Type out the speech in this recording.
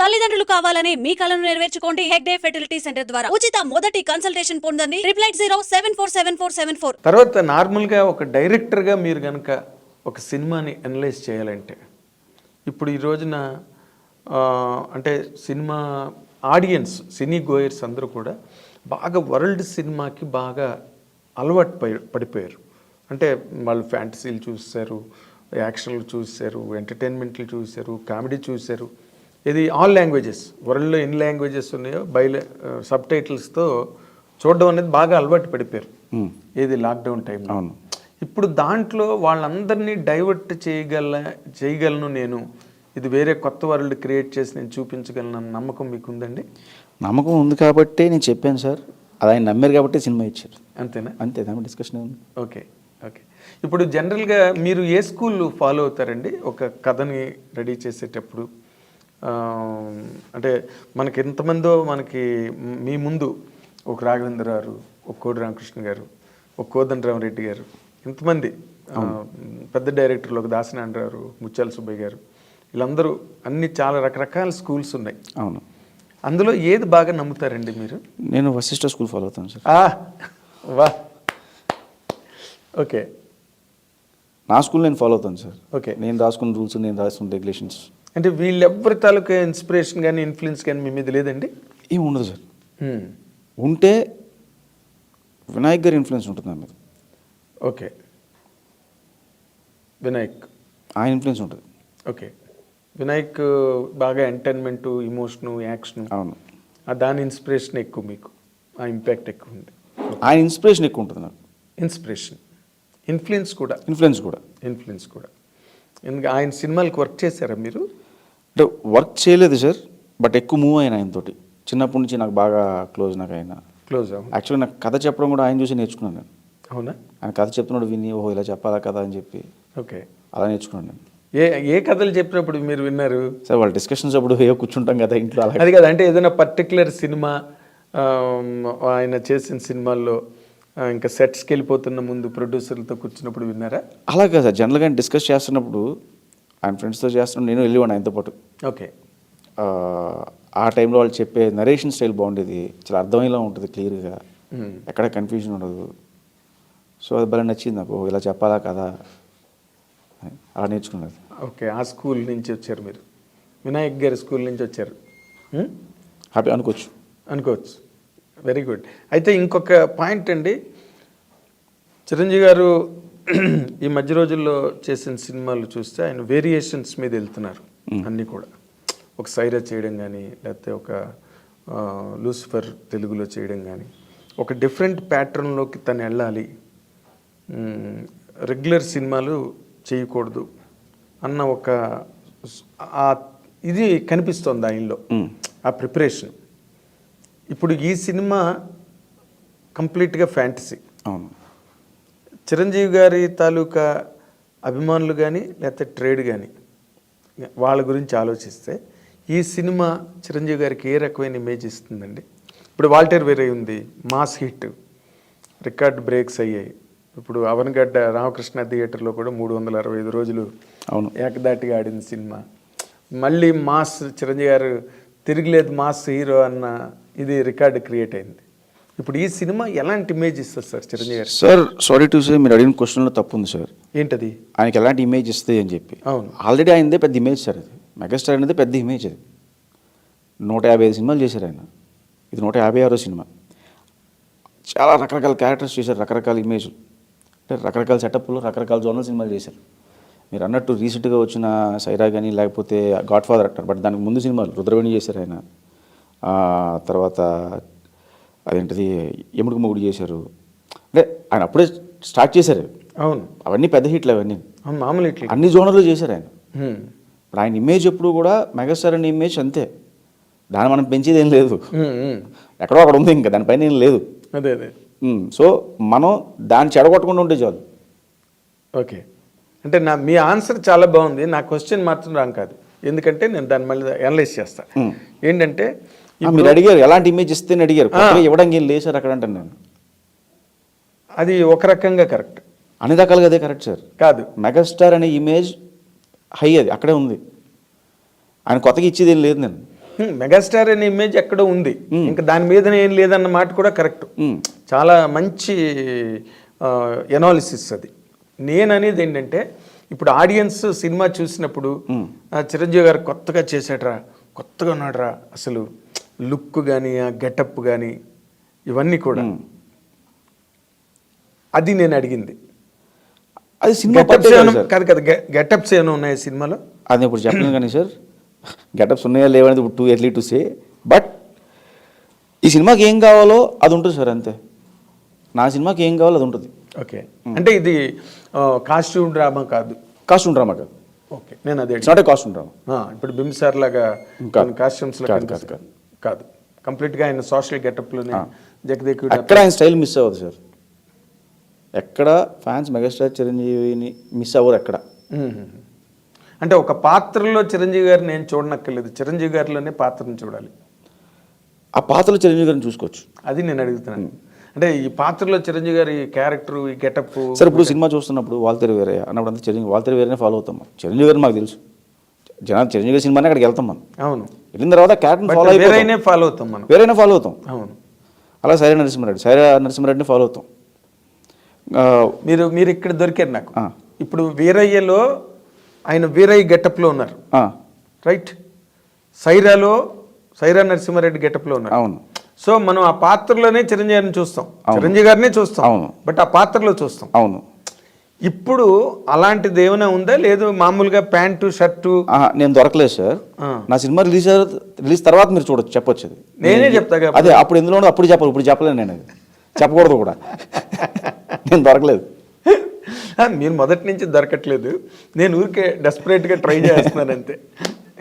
తల్లిదండ్రులు కావాలని మీ కలను నెరవేర్చుకోండి హెగ్డే ఫెర్టిలిటీ సెంటర్ ద్వారా ఉచిత మొదటి కన్సల్టేషన్ పొందండి 8807447474. తర్వాత నార్మల్గా ఒక డైరెక్టర్గా మీరు కనుక ఒక సినిమాని అనలైజ్ చేయాలంటే ఇప్పుడు ఈ రోజున అంటే సినిమా ఆడియన్స్ సినీ గోయర్స్ అందరూ కూడా బాగా వరల్డ్ సినిమాకి బాగా అలవాటు పడిపోయారు. అంటే వాళ్ళు ఫ్యాంటసీలు చూశారు, యాక్షన్లు చూశారు, ఎంటర్టైన్మెంట్లు చూశారు, కామెడీ చూశారు. ఇది ఆల్ లాంగ్వేజెస్, వరల్డ్లో ఎన్ని లాంగ్వేజెస్ ఉన్నాయో సబ్ టైటిల్స్తో చూడడం అనేది బాగా అలవాటు పడిపోయారు. ఏది లాక్డౌన్ టైంలో. ఇప్పుడు దాంట్లో వాళ్ళందరినీ డైవర్ట్ చేయగలను నేను, ఇది వేరే కొత్త వరల్డ్ క్రియేట్ చేసి నేను చూపించగలను అన్న నమ్మకం మీకు ఉందండి? నమ్మకం ఉంది కాబట్టి నేను చెప్పాను సార్, అది ఆయన నమ్మారు కాబట్టి సినిమా ఇచ్చారు. అంతేనా? అంతే, దాని డిస్కషన్ ఉంది. Okay okay. ఇప్పుడు జనరల్గా మీరు ఏ స్కూల్ ఫాలో అవుతారండి ఒక కథని రెడీ చేసేటప్పుడు? అంటే మనకి ఎంతమందో మనకి మీ ముందు ఒక రాఘవేంద్ర గారు, ఒక కోడి రామకృష్ణ గారు, ఒక కోదండరామరెడ్డి గారు, ఇంతమంది పెద్ద డైరెక్టర్లు, ఒక దాసనారాయణ గారు, ముత్యాల సుబ్బయ్య గారు, వీళ్ళందరూ అన్ని చాలా రకరకాల స్కూల్స్ ఉన్నాయి. అవును. అందులో ఏది బాగా నమ్ముతారండి మీరు? నేను వశిష్ఠ స్కూల్ ఫాలో అవుతాను సార్. వా ఓకే. నా స్కూల్ నేను ఫాలో అవుతాను సార్. ఓకే. నేను రాసుకున్న రూల్స్, నేను రాసుకున్న రెగ్యులేషన్స్. అంటే వీళ్ళెవ్వరి తాలూకా ఇన్స్పిరేషన్ కానీ ఇన్ఫ్లుయెన్స్ కానీ మీ మీద లేదండి? ఏమి ఉండదు సార్. ఉంటే వినాయక్ గారి ఇన్ఫ్లుయెన్స్ ఉంటుంది నా మీద. ఓకే. వినాయక్ ఆయన ఇన్ఫ్లుయెన్స్ ఉంటుంది. ఓకే. వినాయక్ బాగా ఎంటర్టైన్మెంటు, ఇమోషను, యాక్షను. అవును. దాని ఇన్స్పిరేషన్ ఎక్కువ మీకు, ఆ ఇంపాక్ట్ ఎక్కువ ఉంది. ఆయన ఇన్స్పిరేషన్ ఎక్కువ ఉంటుంది నాకు. ఇన్స్పిరేషన్, ఇన్ఫ్లుయెన్స్ కూడా. ఇన్ఫ్లుయెన్స్ కూడా. ఎందుకంటే ఆయన సినిమాలకు వర్క్ చేశారా మీరు? అంటే వర్క్ చేయలేదు సార్, బట్ ఎక్కువ మూవ్ అయిన ఆయనతోటి. చిన్నప్పటి నుంచి నాకు బాగా క్లోజ్. నాకు ఆయన క్లోజ్. యాక్చువల్లీ నాకు కథ చెప్పడం కూడా ఆయన చూసి నేర్చుకున్నాను నేను. అవునా? ఆయన కథ చెప్తున్నాడు విని, ఓహో ఇలా చెప్పాలా కదా అని చెప్పి ఓకే అలా నేర్చుకున్నాను నేను. ఏ కథలు చెప్పినప్పుడు మీరు విన్నారు సార్? వాళ్ళ డిస్కషన్స్ అప్పుడు కూర్చుంటాం కదా ఇంట్లో, అలా. అది కదా, అంటే ఏదైనా పర్టికులర్ సినిమా ఆయన చేసిన సినిమాల్లో ఇంకా సెట్స్కి వెళ్ళిపోతున్న ముందు ప్రొడ్యూసర్లతో కూర్చున్నప్పుడు విన్నారా? అలాగే సార్, జనరల్గా ఆయన డిస్కస్ చేస్తున్నప్పుడు ఆయన ఫ్రెండ్స్తో చేస్తున్నప్పుడు నేను వెళ్ళేవాడిని ఆయనతో పాటు. ఓకే. ఆ టైంలో వాళ్ళు చెప్పే నరేషన్ స్టైల్ బాగుండేది, చాలా అర్థమయ్యేలా ఉంటుంది, క్లియర్గా, ఎక్కడ కన్ఫ్యూజన్ ఉండదు. సో అది భలే నచ్చింది నాకు, ఇలా చెప్పాలా కదా, అలా నేర్చుకున్నది. ఓకే. ఆ స్కూల్ నుంచి వచ్చారు మీరు, వినాయక్ గారి స్కూల్ నుంచి వచ్చారు. హ్యాపీ అనుకోవచ్చు. Very good. అయితే ఇంకొక పాయింట్ అండి, చిరంజీవి గారు ఈ మధ్య రోజుల్లో చేసిన సినిమాలు చూస్తే ఆయన వేరియేషన్స్ మీద వెళ్తున్నారు అన్నీ కూడా. ఒక సైరా చేయడం కానీ, లేకపోతే ఒక లూసిఫర్ తెలుగులో చేయడం కానీ, ఒక డిఫరెంట్ ప్యాటర్న్లోకి తను వెళ్ళాలి, రెగ్యులర్ సినిమాలు చేయకూడదు అన్న ఒక ఇది కనిపిస్తోంది ఆయనలో, ఆ ప్రిపరేషన్. ఇప్పుడు ఈ సినిమా కంప్లీట్గా ఫ్యాంటసీ. అవును. చిరంజీవి గారి తాలూకా అభిమానులు కానీ లేకపోతే ట్రేడ్ కానీ వాళ్ళ గురించి ఆలోచిస్తే ఈ సినిమా చిరంజీవి గారికి ఏ రకమైన ఇమేజ్ ఇస్తుందండి? ఇప్పుడు వాల్టర్ వేరే ఉంది, మాస్ హిట్, రికార్డ్ బ్రేక్స్ అయ్యాయి. ఇప్పుడు అవన్గడ్డ రామకృష్ణ థియేటర్లో కూడా 365 రోజులు అవును ఏకదాటిగా ఆడిన సినిమా. మళ్ళీ మాస్ చిరంజీవి గారు తిరిగిలేదు మాస్ హీరో అన్న ఇది రికార్డు క్రియేట్ అయింది. ఇప్పుడు ఈ సినిమా ఎలాంటి ఇమేజ్ ఇస్తుంది సార్ చిరంజీవి గారు? సార్ సారీ టు సే, మీరు అడిగిన క్వశ్చన్లో తప్పు ఉంది సార్. ఏంటది? ఆయనకి ఎలాంటి ఇమేజ్ ఇస్తుంది అని చెప్పి. అవును, ఆల్రెడీ ఆయనదే పెద్ద ఇమేజ్ సార్. అది మెగాస్టార్ అనేది పెద్ద ఇమేజ్. అది 155 సినిమాలు చేశారు ఆయన, ఇది 156వ సినిమా. చాలా రకరకాల క్యారెక్టర్స్ చేశారు, రకరకాల ఇమేజ్, అంటే రకరకాల సెటప్లో రకరకాల జోనల్ సినిమాలు చేశారు. మీరు అన్నట్టు రీసెంట్గా వచ్చిన సైరా కానీ, లేకపోతే గాడ్ ఫాదర్ అంటారు, బట్ దానికి ముందు సినిమాలు రుద్రవేణి చేశారు ఆయన. తర్వాత అదేంటిది ఎముడికి మొగుడు చేశారు. అంటే ఆయన అప్పుడే స్టార్ట్ చేశారు. అవును, అవన్నీ పెద్ద హిట్లు, అవన్నీ మామూలు హిట్లు, అన్ని జోనర్లు చేశారు ఆయన. ఇప్పుడు ఆయన ఇమేజ్ ఎప్పుడు కూడా మెగాస్టార్ అనే ఇమేజ్ అంతే, దాన్ని మనం పెంచేది ఏం లేదు, ఎక్కడో అక్కడ ఉంది, ఇంకా దానిపైన ఏం లేదు. అదే అదే. సో మనం దాన్ని చెడగొట్టకుండా ఉంటే చాలు. ఓకే. అంటే మీ ఆన్సర్ చాలా బాగుంది, నా క్వశ్చన్ మాత్రం రాంగ్ కాదు, ఎందుకంటే నేను దాన్ని మళ్ళీ అనలైజ్ చేస్తాను. ఏంటంటే మీరు అడిగారు ఎలాంటి ఇమేజ్ ఇస్తేనే అడిగారు, ఇవ్వడానికి ఏం లేదు సార్ అక్కడ అంటాను నేను. అది ఒక రకంగా కరెక్ట్, అన్ని రకాలుగా అదే కరెక్ట్ సార్. కాదు, మెగాస్టార్ అనే ఇమేజ్ హై, అది అక్కడే ఉంది, ఆయన కొత్తగా ఇచ్చేది ఏం లేదు. నేను మెగాస్టార్ అనే ఇమేజ్ ఎక్కడో ఉంది, ఇంకా దాని మీద ఏం లేదన్న మాట కూడా కరెక్ట్. చాలా మంచి ఎనాలిసిస్ అది. నేను అనేది ఏంటంటే ఇప్పుడు ఆడియన్స్ సినిమా చూసినప్పుడు చిరంజీవి గారు కొత్తగా చేశాడ్రా, కొత్తగా ఉన్నాడ్రా, అసలు లుక్ కానీ ఆ గెటప్ కానీ ఇవన్నీ కూడా అది నేను అడిగింది. అది సినిమా కాదు కదా, గెటప్స్ ఏమైనా ఉన్నాయి సినిమాలో? అది ఇప్పుడు చెప్పలేను కానీ సార్, గెటప్స్ ఉన్నాయా లేవనేది ఇప్పుడు too early to say. But ఈ సినిమాకి ఏం కావాలో అది ఉంటుంది సార్, అంతే. నా సినిమాకి ఏం కావాలో అది ఉంటుంది. ఓకే, అంటే ఇది కాస్ట్యూమ్ డ్రామా కాదు? కాస్ట్యూమ్ డ్రామా కాదు. ఓకే, నేను అదే it's not a costume drama. ఇప్పుడు బింసార్ లాగా కాస్ట్యూమ్స్ కాదు. కాదు, కంప్లీట్గా ఆయన సోషల్ గెటప్లోనే జగదేకుడు. అక్కడ ఆయన స్టైల్ మిస్ అవ్వదు సార్. ఎక్కడ ఫ్యాన్స్ మెగాస్టార్ చిరంజీవిని మిస్ అవ్వరు ఎక్కడ. అంటే ఒక పాత్రలో చిరంజీవి గారిని నేను చూడనక్కర్లేదు, చిరంజీవి గారిలోనే పాత్రను చూడాలి. ఆ పాత్రలో చిరంజీవి గారిని చూసుకోవచ్చు. అది నేను అడుగుతున్నాను. అంటే ఈ పాత్రలో చిరంజీవి గారి క్యారెక్టర్, ఈ గెటప్. సార్ ఇప్పుడు సినిమా చూస్తున్నప్పుడు వాల్తేరు వేరే అన్నప్పుడు అంతా చిరంజీవి వాల్తేరు వేరేనే ఫాలో అవుతాం. చిరంజీవి గారిని మాకు తెలుసు, జనాలు చిరంజీవి గారి సినిమానే అక్కడికి వెళ్తాం మనం. అవును, వెళ్ళిన తర్వాత క్యారెక్టర్ ఫాలో వేరేనే ఫాలో అవుతాం మనం, వేరేనే ఫాలో అవుతాం. అవును. అలా సైరా నరసింహారెడ్డిని ఫాలో అవుతాం. మీరు ఇక్కడ దొరికారు నాకు. ఇప్పుడు వీరయ్యలో ఆయన వీరయ్య గెటప్లో ఉన్నారు, రైట్? సైరా నరసింహారెడ్డి గెటప్లో ఉన్నారు. అవును. సో మనం ఆ పాత్రలోనే చిరంజీవి గారిని చూస్తాం, చిరంజీవి గారినే చూస్తాం. అవును, బట్ ఆ పాత్రలో చూస్తాం. అవును. ఇప్పుడు అలాంటిది ఏమైనా ఉందా? లేదు మామూలుగా ప్యాంటు షర్టు? నేను దొరకలేదు సార్. నా సినిమా రిలీజ్ తర్వాత మీరు చూడొచ్చు, చెప్పొచ్చు. అది నేనే చెప్తా. అదే అప్పుడు ఎందులో అప్పుడు చెప్పాలి, ఇప్పుడు చెప్పలేను. నేను అది చెప్పకూడదు కూడా. నేను దొరకలేదు. మీరు మొదటి నుంచి దొరకట్లేదు, నేను ఊరికే డెస్పరేట్గా ట్రై చేస్తున్నాను అంతే.